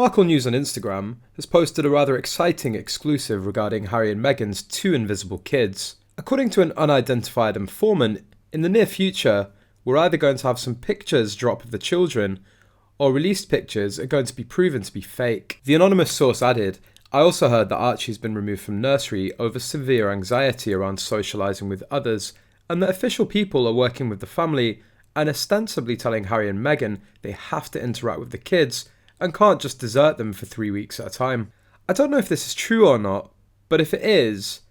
Markle News on Instagram has posted a rather exciting exclusive regarding Harry and Meghan's two invisible kids. According to an unidentified informant, in the near future, we're either going to have some pictures drop of the children, or released pictures are going to be proven to be fake. The anonymous source added, "I also heard that Archie's been removed from nursery over severe anxiety around socialising with others, and that official people are working with the family and ostensibly telling Harry and Meghan they have to interact with the kids and can't just desert them for 3 weeks at a time." I don't know if this is true or not, but if it is,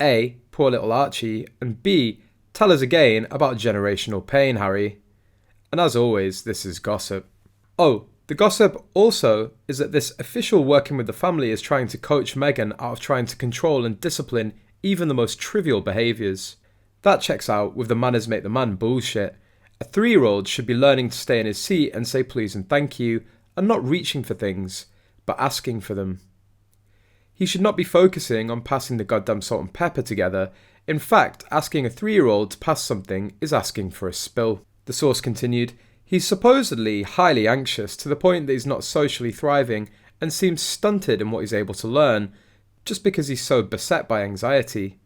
A, poor little Archie, and B, tell us again about generational pain, Harry. And as always, this is gossip. Oh, the gossip also is that this official working with the family is trying to coach Meghan out of trying to control and discipline even the most trivial behaviours. That checks out with the manners make the man bullshit. A 3-year-old should be learning to stay in his seat and say please and thank you, and not reaching for things, but asking for them. He should not be focusing on passing the goddamn salt and pepper together. In fact, asking a 3-year-old to pass something is asking for a spill. The source continued, "He's supposedly highly anxious to the point that he's not socially thriving and seems stunted in what he's able to learn, just because he's so beset by anxiety."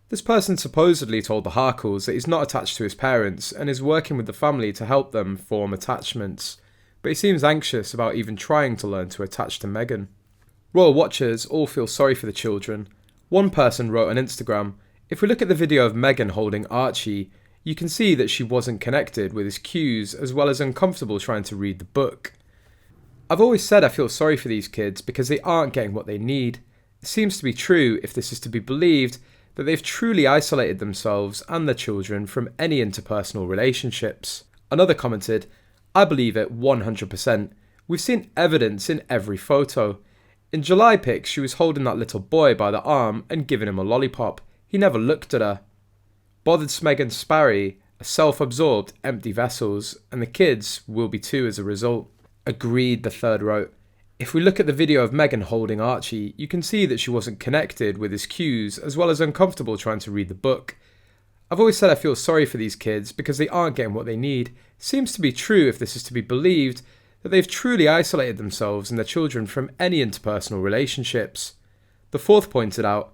This person supposedly told the Harkles that he's not attached to his parents and is working with the family to help them form attachments, but he seems anxious about even trying to learn to attach to Meghan. Royal watchers all feel sorry for the children. One person wrote on Instagram, "If we look at the video of Meghan holding Archie, you can see that she wasn't connected with his cues as well as uncomfortable trying to read the book. I've always said I feel sorry for these kids because they aren't getting what they need. It seems to be true, if this is to be believed, that they've truly isolated themselves and their children from any interpersonal relationships." Another commented, "I believe it 100%. We've seen evidence in every photo. In July pics, she was holding that little boy by the arm and giving him a lollipop. He never looked at her. Bothered Smeg and Sparry are self-absorbed, empty vessels, and the kids will be too as a result." "Agreed," the third wrote. "If we look at the video of Meghan holding Archie, you can see that she wasn't connected with his cues as well as uncomfortable trying to read the book. I've always said I feel sorry for these kids because they aren't getting what they need. It seems to be true, if this is to be believed, that they've truly isolated themselves and their children from any interpersonal relationships." The fourth pointed out,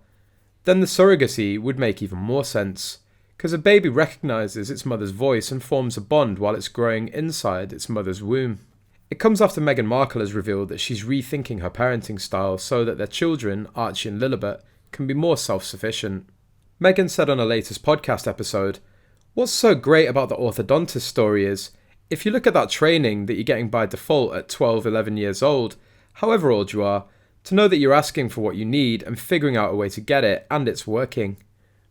"Then the surrogacy would make even more sense, because a baby recognises its mother's voice and forms a bond while it's growing inside its mother's womb." It comes after Meghan Markle has revealed that she's rethinking her parenting style so that their children, Archie and Lilibet, can be more self-sufficient. Meghan said on a latest podcast episode, "What's so great about the orthodontist story is, if you look at that training that you're getting by default at 12, 11 years old, however old you are, to know that you're asking for what you need and figuring out a way to get it, and it's working."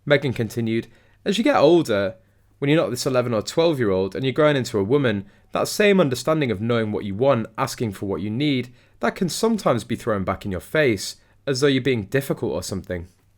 Meghan continued, "As you get older, when you're not this 11 or 12-year-old and you're growing into a woman, that same understanding of knowing what you want, asking for what you need, that can sometimes be thrown back in your face, as though you're being difficult or something."